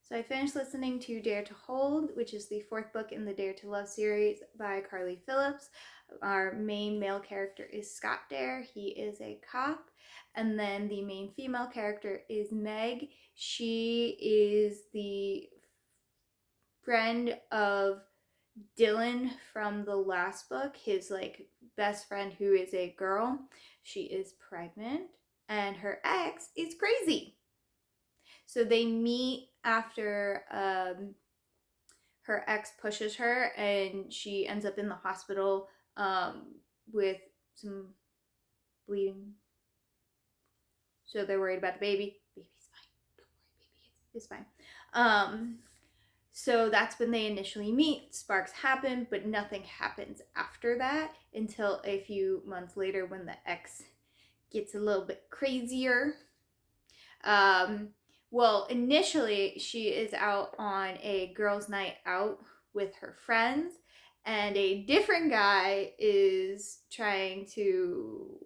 So I finished listening to Dare to Hold, which is the 4th book in the Dare to Love series by Carly Phillips. Our main male character is Scott Dare. He is a cop. And then the main female character is Meg. She is the friend of Dylan from the last book, his best friend who is a girl. She is pregnant and her ex is crazy. So they meet after her ex pushes her and she ends up in the hospital with some bleeding. So they're worried about the baby. Baby's fine. Don't worry, baby. It's fine. So that's when they initially meet. Sparks happen, but nothing happens after that until a few months later when the ex gets a little bit crazier. Well, initially she is out on a girls' night out with her friends, and a different guy is trying to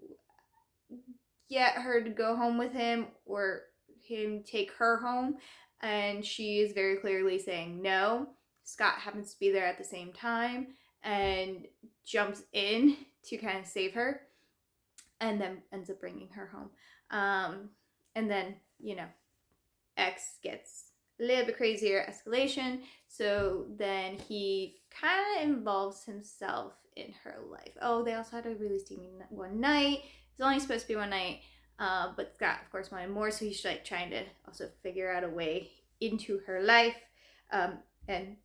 get her to go home with him or him take her home, and she is very clearly saying no. Scott happens to be there at the same time and jumps in to kind of save her and then ends up bringing her home. And then, X gets a little bit crazier escalation, so then he kind of involves himself in her life. Oh, they also had a release team one night. It's only supposed to be one night, but Scott, of course, wanted more, so he's trying to also figure out a way into her life, and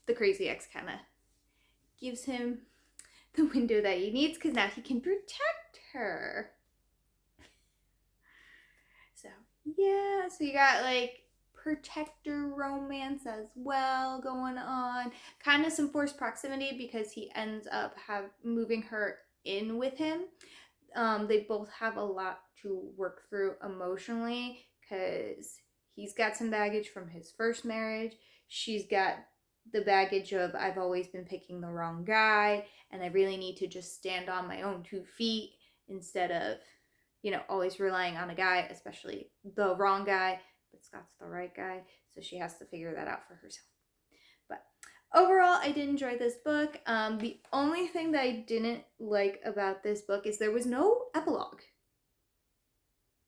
the crazy ex kind of gives him the window that he needs because now he can protect her. So yeah, so you got protector romance as well going on. Kind of some forced proximity because he ends up moving her in with him. They both have a lot to work through emotionally because he's got some baggage from his first marriage. She's got the baggage of I've always been picking the wrong guy and I really need to just stand on my own 2 feet instead of always relying on a guy, especially the wrong guy, but Scott's the right guy, so she has to figure that out for herself. But overall, I did enjoy this book. The only thing that I didn't like about this book is there was no epilogue.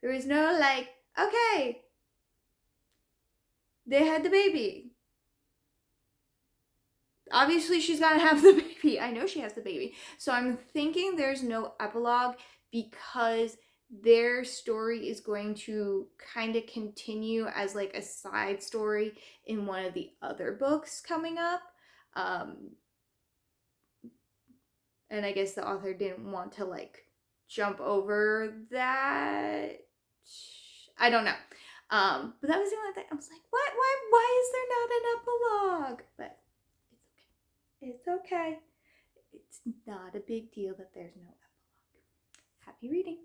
There was no okay, they had the baby. Obviously, she's gonna have the baby. I know she has the baby. So I'm thinking there's no epilogue because their story is going to kind of continue as a side story in one of the other books coming up. And I guess the author didn't want to jump over that. I don't know. But that was the only thing. I was like, what? Why is there not an epilogue? But it's okay. It's not a big deal that there's no epilogue. Happy reading.